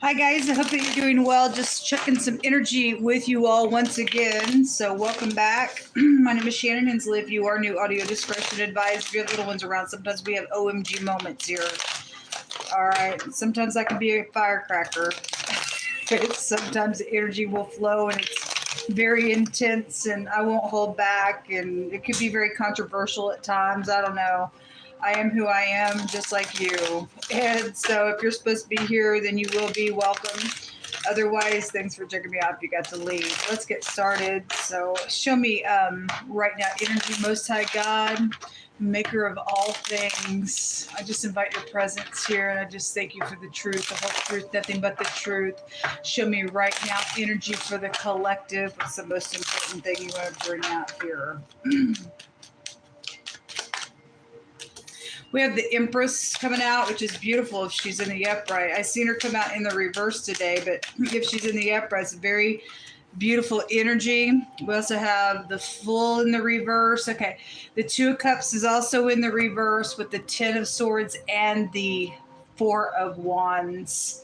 Hi guys, I hope that you're doing well. Just checking some energy with you all once again. So welcome back. My name is Shannon Hensley. If you are new, audio discretion advised. If you have little ones around, sometimes we have OMG moments here. All right. Sometimes I can be a firecracker. Sometimes the energy will flow and it's very intense and I won't hold back. And it could be very controversial at times. I don't know. I am who I am, just like you. And so if you're supposed to be here, then you will be welcome. Otherwise, thanks for checking me out if you got to leave. Let's get started. So show me right now, energy, Most High God, maker of all things. I just invite your presence here and I just thank you for the truth, the whole truth, nothing but the truth. Show me right now energy for the collective. What's the most important thing you want to bring out here? We have the Empress coming out, which is beautiful if she's in the upright. I seen her come out in the reverse today, but if she's in the upright, it's very beautiful energy. We also have the Fool in the reverse. Okay, the Two of Cups is also in the reverse with the Ten of Swords and the Four of Wands.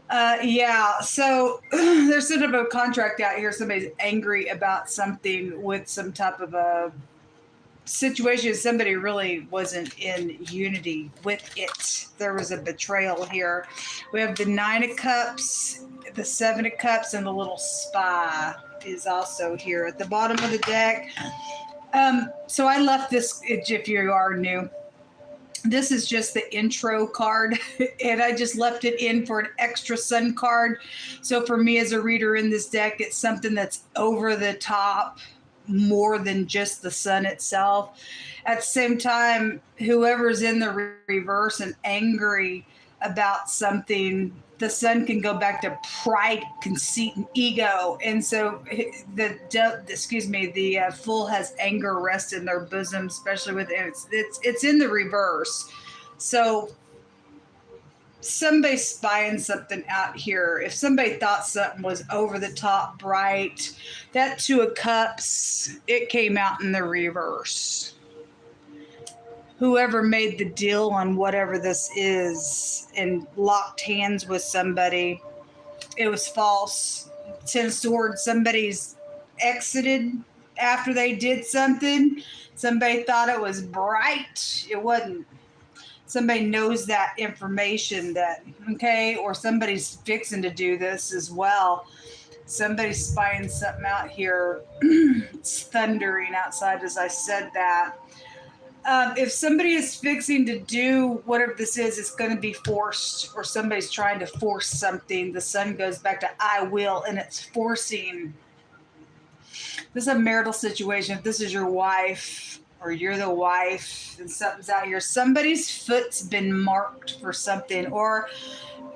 Yeah, so there's sort of a contract out here. Somebody's angry about something with some type of a situation. Somebody really wasn't in unity with it. There was a betrayal here. We have the Nine of Cups, the Seven of Cups, and the little Spy is also here at the bottom of the deck. So I left this, if you are new, this is just the intro card, and I just left it in for an extra sun card. So for me as a reader in this deck, it's something that's over the top, more than just the sun itself. At the same time, whoever's in the reverse and angry about something, the sun can go back to pride, conceit, and ego. And so the Fool has anger rest in their bosom, especially with it's in the reverse. So somebody's spying something out here. If somebody thought something was over the top bright, that Two of Cups, it came out in the reverse. Whoever made the deal on whatever this is and locked hands with somebody, it was false. Ten of Swords, somebody's exited after they did something. Somebody thought it was bright. It wasn't. Somebody knows that information that, okay, or somebody's fixing to do this as well. Somebody's spying something out here. It's thundering outside as I said that. If somebody is fixing to do whatever this is, it's going to be forced, or somebody's trying to force something. The sun goes back to I will, and it's forcing. This is a marital situation. If this is your wife, or you're the wife and something's out here, somebody's foot's been marked for something, or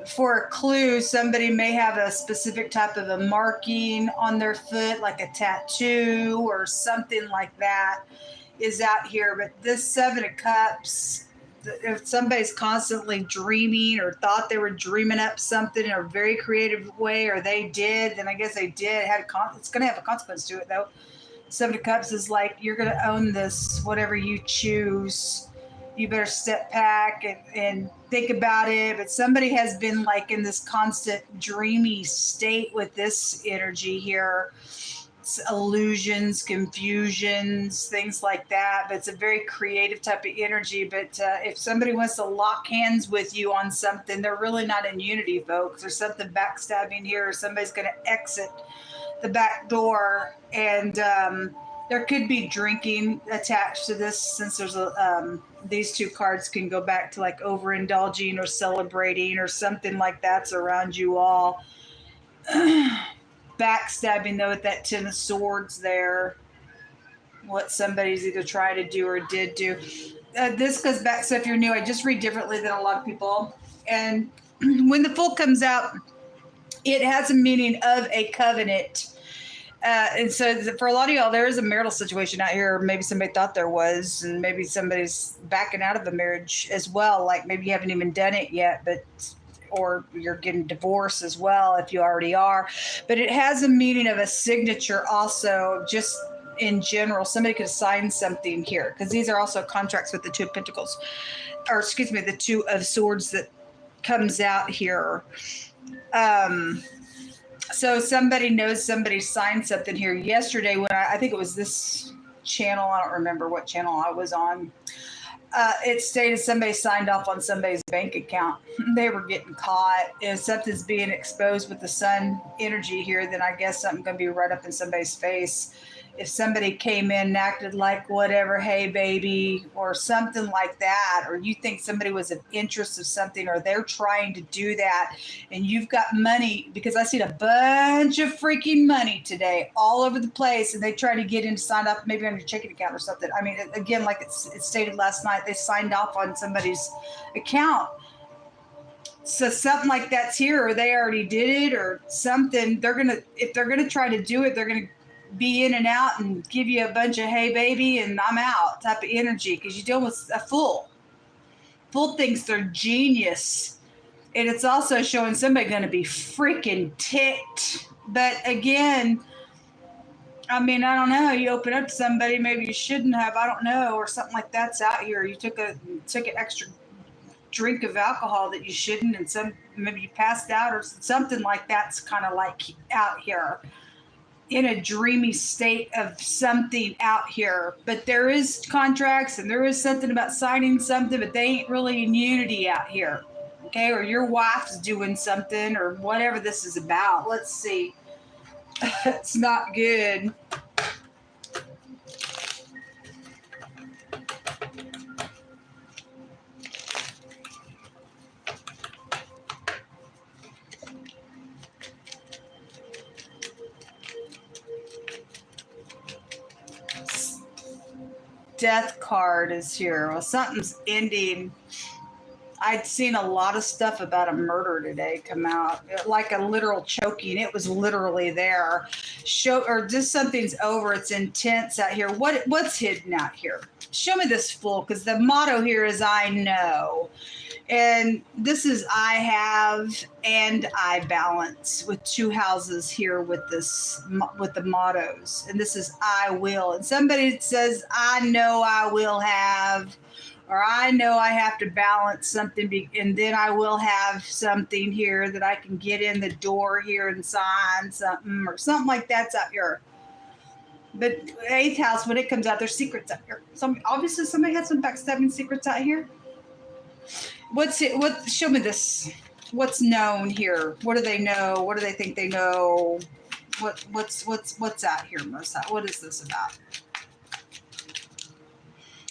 for a clue, somebody may have a specific type of a marking on their foot, like a tattoo or something like that is out here. But this Seven of Cups, if somebody's constantly dreaming or thought they were dreaming up something in a very creative way, or they did, then I guess they did. It's going to have a consequence to it, though. Seven of Cups is like, you're going to own this, whatever you choose. You better step back and think about it. But somebody has been like in this constant dreamy state with this energy here. It's illusions, confusions, things like that. But it's a very creative type of energy. But if somebody wants to lock hands with you on something, they're really not in unity, folks. There's something backstabbing here, or somebody's going to exit the back door, and there could be drinking attached to this, since there's these two cards can go back to like overindulging or celebrating or something like that's around you all. Backstabbing, though, with that Ten of Swords there, what somebody's either tried to do or did do. This goes back, so if you're new, I just read differently than a lot of people, and when the Fool comes out, it has a meaning of a covenant. And so for a lot of y'all, there is a marital situation out here. Maybe somebody thought there was, and maybe somebody's backing out of a marriage as well. Like maybe you haven't even done it yet, or you're getting divorced as well if you already are. But it has a meaning of a signature also, just in general. Somebody could sign something here, because these are also contracts with the Two of Pentacles, or excuse me, the Two of Swords that comes out here. So somebody knows somebody signed something here yesterday when I think it was this channel. I don't remember what channel I was on. It stated somebody signed off on somebody's bank account. They were getting caught. If something's being exposed with the sun energy here, then I guess something's going to be right up in somebody's face. If somebody came in and acted like whatever, hey baby, or something like that, or you think somebody was of interest of something, or they're trying to do that, and you've got money, because I seen a bunch of freaking money today all over the place, and they try to get in to sign up maybe on your checking account or something. I mean, again, like it stated last night, they signed off on somebody's account. So something like that's here, or they already did it, or something. If they're gonna try to do it, they're gonna be in and out and give you a bunch of hey baby and I'm out type of energy, because you're dealing with a fool. Fool thinks they're genius, and it's also showing somebody going to be freaking ticked. But again, I mean, I don't know. You open up to somebody, maybe you shouldn't have. I don't know, or something like that's out here. You took an extra drink of alcohol that you shouldn't, and maybe you passed out or something like that's kind of like out here in a dreamy state of something out here. But there is contracts and there is something about signing something, but they ain't really in unity out here. Okay, or your wife's doing something or whatever this is about. Let's see. It's not good. Death card is here. Well, something's ending. I'd seen a lot of stuff about a murder today come out, like a literal choking. It was literally there. Or just something's over. It's intense out here. What's hidden out here? Show me this fool, because the motto here is I know. And this is I have and I balance, with two houses here with the mottos. And this is I will. And somebody says, I know I will have, or I know I have to balance something, and then I will have something here that I can get in the door here and sign something, or something like that's out here. But eighth house, when it comes out, there's secrets out here. Obviously somebody had some backstabbing secrets out here. Show me this. What's known here? What do they know? What do they think they know? What's out here, Marissa? What is this about?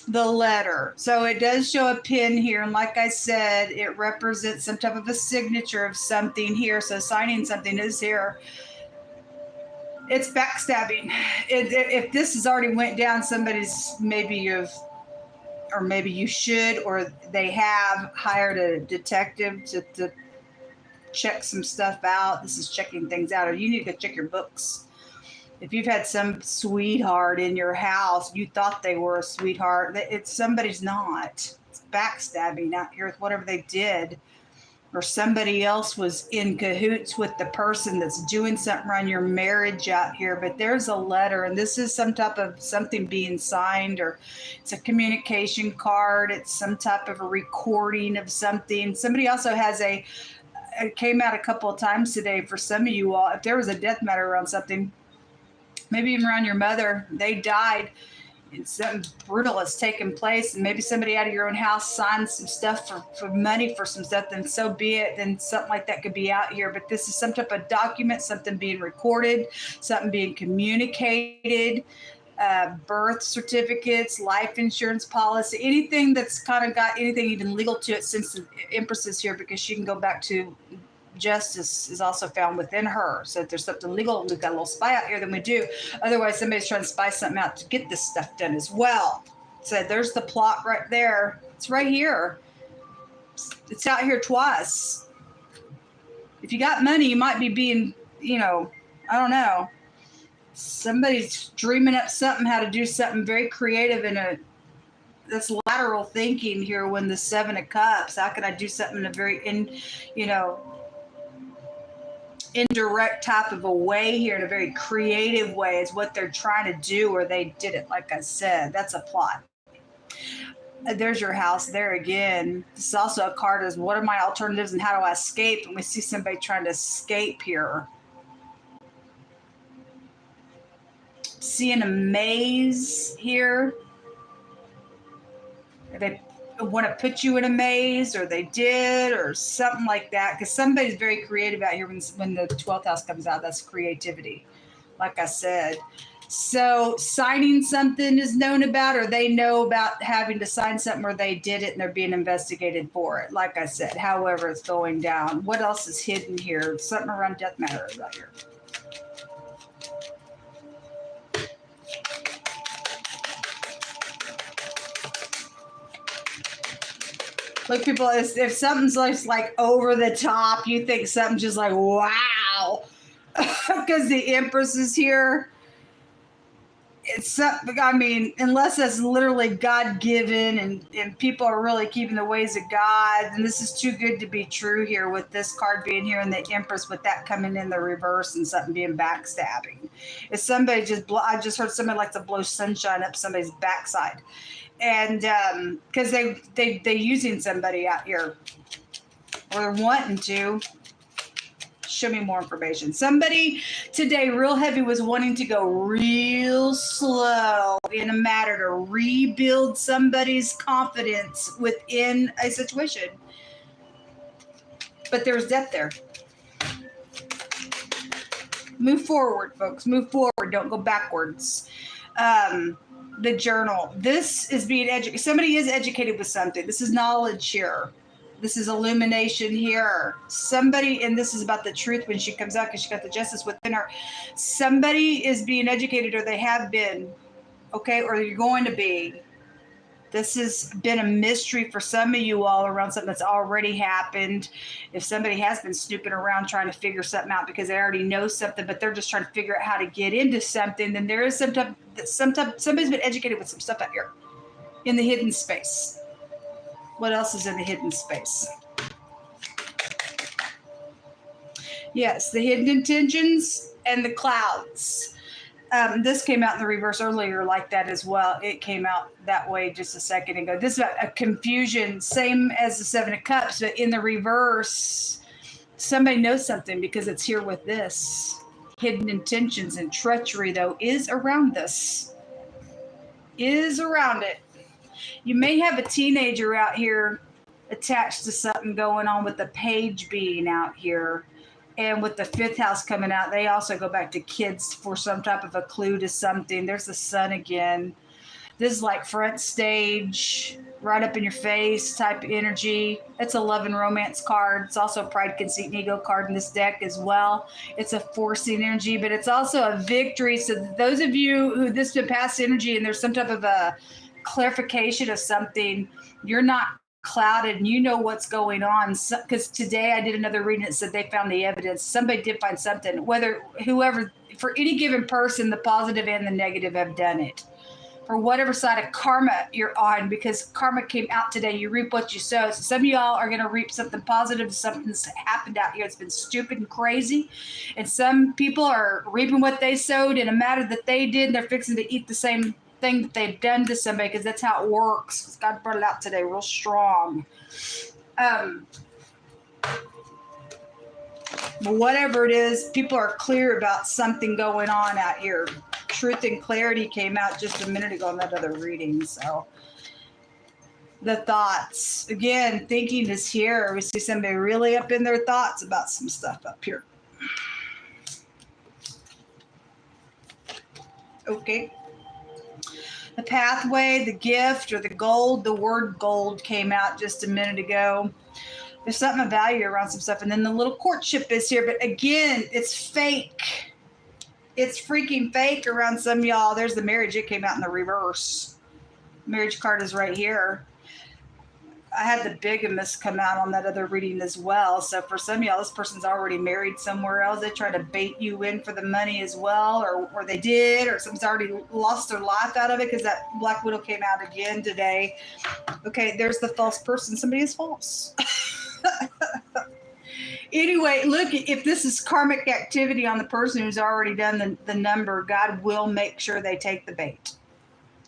The letter. So it does show a pin here, and like I said, it represents some type of a signature of something here. So signing something is here. It's backstabbing. If this has already went down, somebody's maybe you should, or they have hired a detective to check some stuff out. This is checking things out, or you need to check your books. If you've had some sweetheart in your house, you thought they were a sweetheart, somebody's not. It's backstabbing out here with whatever they did, or somebody else was in cahoots with the person that's doing something around your marriage out here. But there's a letter, and this is some type of something being signed, or it's a communication card. It's some type of a recording of something. Somebody also has it came out a couple of times today for some of you all. If there was a death matter around something, maybe even around your mother, they died, and something brutal has taken place, and maybe somebody out of your own house signed some stuff for money for some stuff, then so be it. Then something like that could be out here. But this is some type of document, something being recorded, something being communicated, birth certificates, life insurance policy, anything that's kind of got anything even legal to it, since the Empress is here, because she can go back to justice is also found within her. So if there's something legal, we've got a little spy out here, then we do. Otherwise, somebody's trying to spy something out to get this stuff done as well. So there's the plot right there. It's right here. It's out here twice. If you got money, you might be being, I don't know. Somebody's dreaming up something, how to do something very creative that's lateral thinking here. When the Seven of Cups, how can I do something in a very indirect type of a way here, in a very creative way, is what they're trying to do, or they did it. Like I said, that's a plot. There's your house there again. This is also a card as what are my alternatives and how do I escape? And we see somebody trying to escape here. Seeing a maze here. They want to put you in a maze, or they did, or something like that. Because somebody's very creative out here when the 12th house comes out. That's creativity, like I said. So signing something is known about, or they know about having to sign something, or they did it and they're being investigated for it. Like I said, however it's going down. What else is hidden here? Something around death matter right here. Look, people, if something's like over the top, you think something's just like, wow. Because the Empress is here. It's, I mean, unless that's literally God-given and people are really keeping the ways of God, and this is too good to be true here with this card being here and the Empress with that coming in the reverse and something being backstabbing. If somebody I just heard somebody like to blow sunshine up somebody's backside. And because they using somebody out here, or they're wanting to. Show me more information. Somebody today real heavy was wanting to go real slow in a matter to rebuild somebody's confidence within a situation. But there's death there. Move forward, folks. Move forward. Don't go backwards. The journal. This is being educated. Somebody is educated with something. This is knowledge here. This is illumination here. Somebody, and this is about the truth when she comes out because she got the justice within her. Somebody is being educated, or they have been, okay, or you're going to be. This has been a mystery for some of you all around something that's already happened. If somebody has been snooping around trying to figure something out because they already know something, but they're just trying to figure out how to get into something, then there is somebody's been educated with some stuff out here in the hidden space. What else is in the hidden space? Yes, the hidden intentions and the clouds. This came out in the reverse earlier like that as well. It came out that way just a second ago. This is a confusion, same as the Seven of Cups, but in the reverse, somebody knows something because it's here with this. Hidden intentions and treachery, though, is around this. Is around it. You may have a teenager out here attached to something going on with the page being out here. And with the 5th house coming out, they also go back to kids for some type of a clue to something. There's the sun again. This is like front stage, right up in your face type of energy. It's a love and romance card. It's also a pride, conceit, and ego card in this deck as well. It's a forcing energy, but it's also a victory. So those of you who this has been past energy and there's some type of a clarification of something, you're not clouded and you know what's going on. Because today I did another reading that said they found the evidence. Somebody did find something. Whoever, for any given person, the positive and the negative have done it. For whatever side of karma you're on, because karma came out today, you reap what you sow. So some of y'all are going to reap something positive. Something's happened out here. It's been stupid and crazy. And some people are reaping what they sowed in a matter that they did. They're fixing to eat the same thing that they've done to somebody, because that's how it works. God brought it out today real strong. But whatever it is, people are clear about something going on out here. Truth and clarity came out just a minute ago in that other reading. So the thoughts, again, thinking is here. We see somebody really up in their thoughts about some stuff up here. Okay. The pathway, the gift, or the gold. The word gold came out just a minute ago. There's something of value around some stuff. And then the little courtship is here. But again, it's fake. It's freaking fake around some of y'all. There's the marriage. It came out in the reverse. Marriage card is right here. I had the bigamist come out on that other reading as well. So for some of y'all, this person's already married somewhere else. They try to bait you in for the money as well, or they did, or someone's already lost their life out of it because that Black Widow came out again today. Okay, there's the false person. Somebody is false. Anyway, look, if this is karmic activity on the person who's already done the number, God will make sure they take the bait.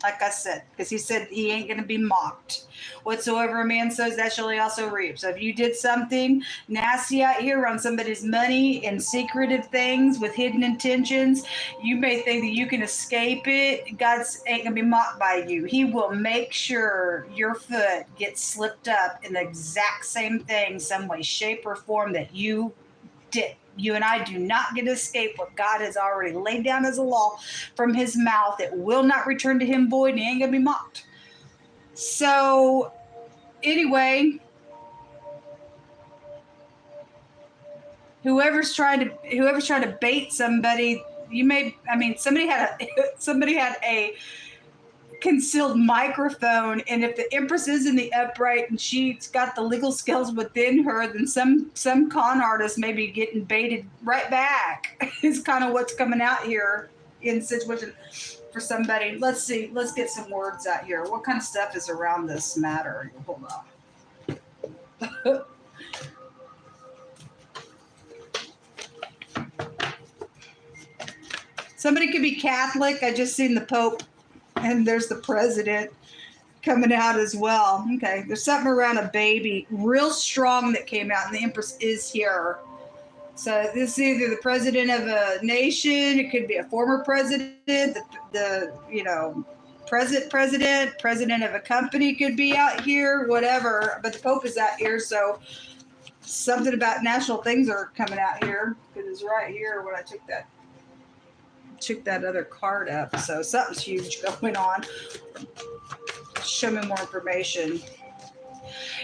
Like I said, because he said he ain't going to be mocked. Whatsoever a man sows, that shall he also reap. So if you did something nasty out here on somebody's money and secretive things with hidden intentions, you may think that you can escape it. God's ain't going to be mocked by you. He will make sure your foot gets slipped up in the exact same thing, some way, shape, or form that you did. You and I do not get to escape what God has already laid down as a law from his mouth. It will not return to him void, and he ain't going to be mocked. So, anyway, whoever's trying to bait somebody, somebody had a concealed microphone, and if the Empress is in the upright and she's got the legal skills within her, then some con artist may be getting baited right back. Is kind of what's coming out here in the situation for somebody. Let's see. Let's get some words out here. What kind of stuff is around this matter? Hold on. Somebody could be Catholic. I just seen the Pope. And there's the president coming out as well. Okay, there's something around a baby, real strong, that came out, and the Empress is here. So this is either the president of a nation, it could be a former president, president of a company could be out here, whatever. But the Pope is out here, so something about national things are coming out here, because it's right here when I took that other card up. So something's huge going on. Show me more information.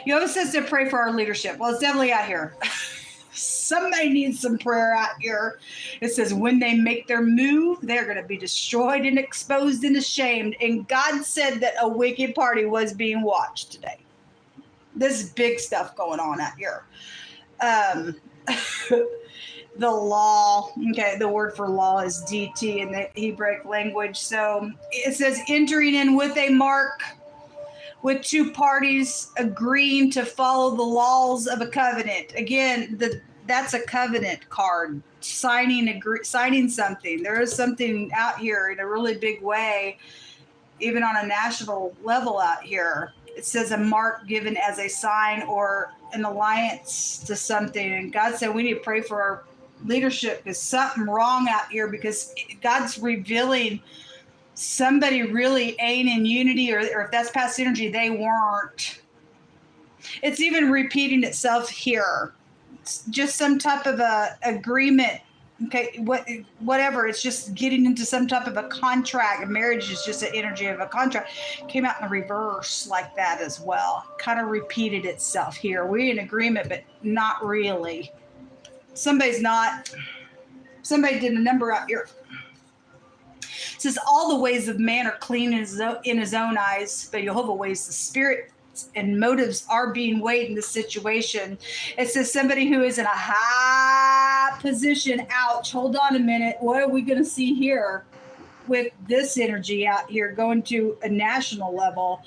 You always says to pray for our leadership. Well, it's definitely out here. Somebody needs some prayer out here. It says when they make their move, they're going to be destroyed and exposed and ashamed. And God said that a wicked party was being watched today. This is big stuff going on out here. The law, okay, the word for law is DT in the Hebraic language. So it says entering in with a mark, with two parties agreeing to follow the laws of a covenant. Again, that's a covenant card, signing something. There is something out here in a really big way, even on a national level out here. It says a mark given as a sign or an alliance to something. And God said we need to pray for our leadership. There's something wrong out here, because God's revealing somebody really ain't in unity, or if that's past energy, they weren't. It's even repeating itself here. It's just some type of a agreement. Okay, whatever. It's just getting into some type of a contract. A marriage is just an energy of a contract. Came out in the reverse like that as well. Kind of repeated itself here. We're in agreement, but not really. Somebody did a number out here. It says all the ways of man are clean in his own eyes, but Jehovah weighs the spirit and motives are being weighed in this situation. It says somebody who is in a high position. Ouch, hold on a minute. What are we going to see here with this energy out here going to a national level?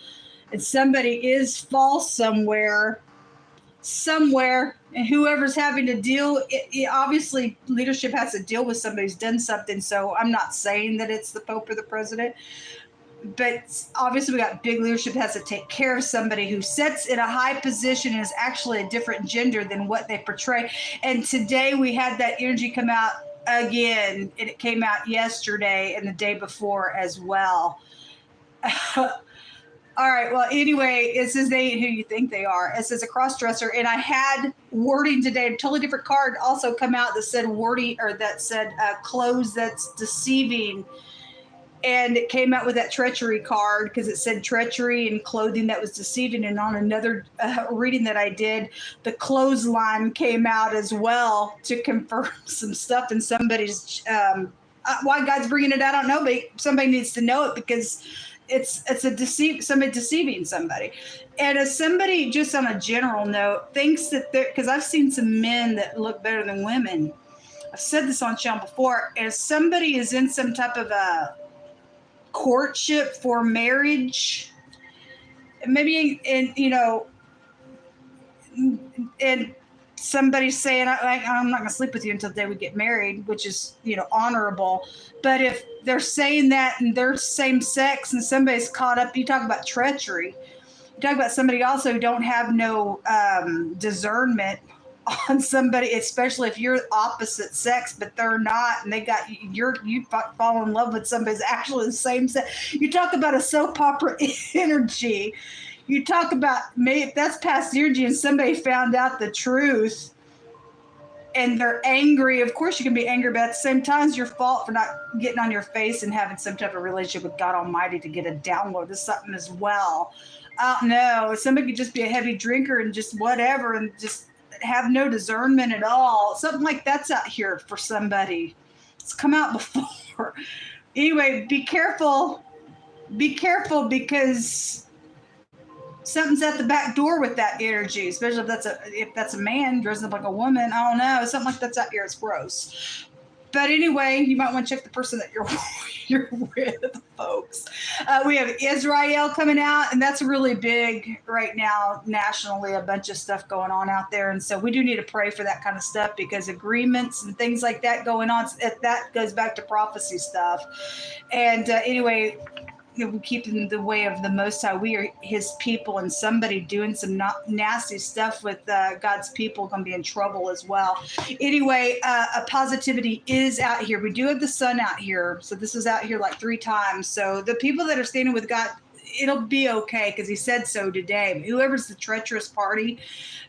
And somebody is false somewhere, and whoever's having to deal, obviously leadership has to deal with somebody who's done something. So I'm not saying that it's the Pope or the president, but obviously we got big leadership has to take care of somebody who sits in a high position and is actually a different gender than what they portray. And today we had that energy come out again, and it came out yesterday and the day before as well. All right. Well, anyway, it says they ain't who you think they are. It says a cross-dresser. And I had wording today, a totally different card also come out that said clothes that's deceiving. And it came out with that treachery card because it said treachery and clothing that was deceiving. And on another reading that I did, the clothesline came out as well to confirm some stuff in somebody's, why God's bringing it out, I don't know, but somebody needs to know it, because it's somebody deceiving somebody. And as somebody, just on a general note, thinks that because I've seen some men that look better than women. I've said this on channel before. As somebody is in some type of a courtship for marriage, maybe, and somebody's saying, I'm not going to sleep with you until the day we get married, which is, honorable. But if they're saying that and they're same sex and somebody's caught up. You talk about treachery. You talk about somebody also who don't have no discernment on somebody, especially if you're opposite sex, but they're not, and they got you fall in love with somebody who's actually the same sex. You talk about a soap opera energy. You talk about maybe if that's past energy and somebody found out the truth and they're angry. Of course you can be angry, but at the same time it's your fault for not getting on your face and having some type of relationship with God Almighty to get a download of something as well. I don't know. Somebody could just be a heavy drinker and just whatever and just have no discernment at all. Something like that's out here for somebody. It's come out before. Anyway, be careful. Be careful because something's at the back door with that energy, especially if that's a man dressing up like a woman. I don't know. Something like that's out here. It's gross. But anyway, you might want to check the person that you're with, folks. We have Israel coming out, and that's really big right now nationally, a bunch of stuff going on out there. And so we do need to pray for that kind of stuff because agreements and things like that going on, that goes back to prophecy stuff. And anyway, we keep in the way of the Most High. We are His people, and somebody doing some nasty stuff with God's people going to be in trouble as well. Anyway, a positivity is out here. We do have the sun out here, so this is out here like 3 times. So the people that are standing with God, it'll be okay because He said so today. Whoever's the treacherous party,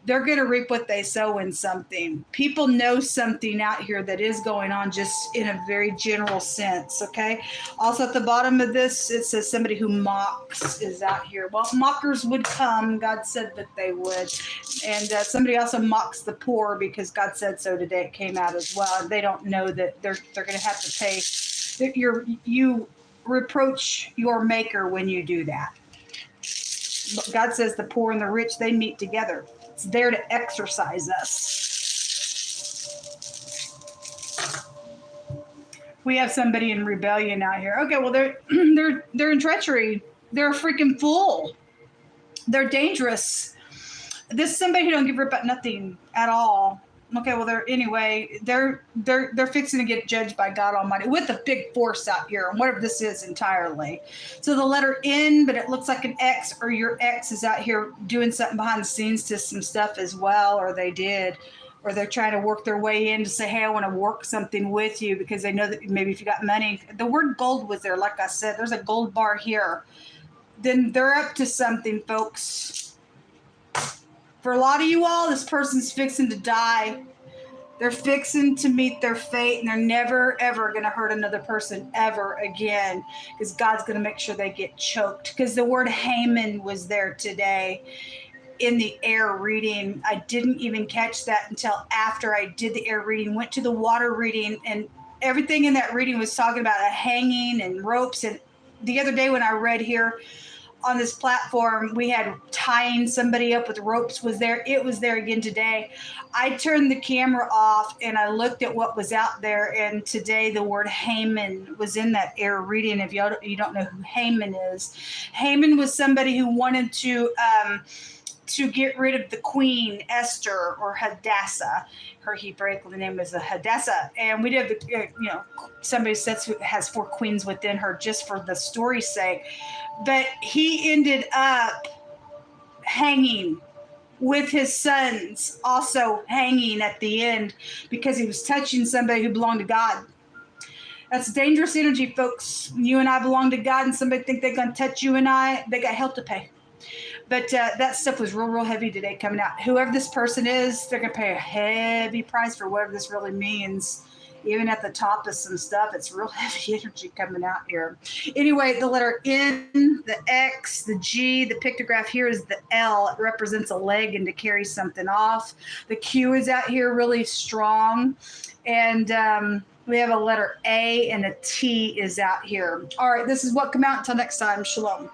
they're going to reap what they sow in something. People know something out here that is going on just in a very general sense, okay? Also at the bottom of this, it says somebody who mocks is out here. Well, mockers would come. God said that they would. And somebody also mocks the poor because God said so today. It came out as well. And they don't know that they're going to have to pay. You reproach your maker when you do that. But God says the poor and the rich, they meet together. It's there to exercise us. We have somebody in rebellion out here. Okay, well they're in treachery. They're a freaking fool. They're dangerous. This is somebody who don't give a rip about nothing at all. Okay, well they're fixing to get judged by God Almighty with a big force out here, and whatever this is entirely. So the letter N, but it looks like an X, or your ex is out here doing something behind the scenes to some stuff as well, or they did, or they're trying to work their way in to say, hey, I want to work something with you because they know that maybe if you got money. The word gold was there, like I said, there's a gold bar here. Then they're up to something, folks. For a lot of you all, this person's fixing to die. They're fixing to meet their fate, and they're never, ever going to hurt another person ever again because God's going to make sure they get choked. Because the word Haman was there today in the air reading. I didn't even catch that until after I did the air reading, went to the water reading, and everything in that reading was talking about a hanging and ropes. And the other day when I read here, on this platform, we had tying somebody up with ropes was there. It was there again today. I turned the camera off and I looked at what was out there. And today the word Haman was in that air reading. If you don't know who Haman is, Haman was somebody who wanted to get rid of the queen, Esther, or Hadassah. Her Hebraic name is Hadassah. And we did, somebody says who has 4 queens within her just for the story's sake. But he ended up hanging with his sons, also hanging at the end because he was touching somebody who belonged to God. That's dangerous energy, folks. You and I belong to God, and somebody think they're going to touch you and I, they got hell to pay. But that stuff was real, real heavy today coming out. Whoever this person is, they're going to pay a heavy price for whatever this really means. Even at the top of some stuff, it's real heavy energy coming out here. Anyway, the letter N, the X, the G, the pictograph here is the L. It represents a leg and to carry something off. The Q is out here really strong. And we have a letter A and a T is out here. All right, this is what come out. Until next time, shalom.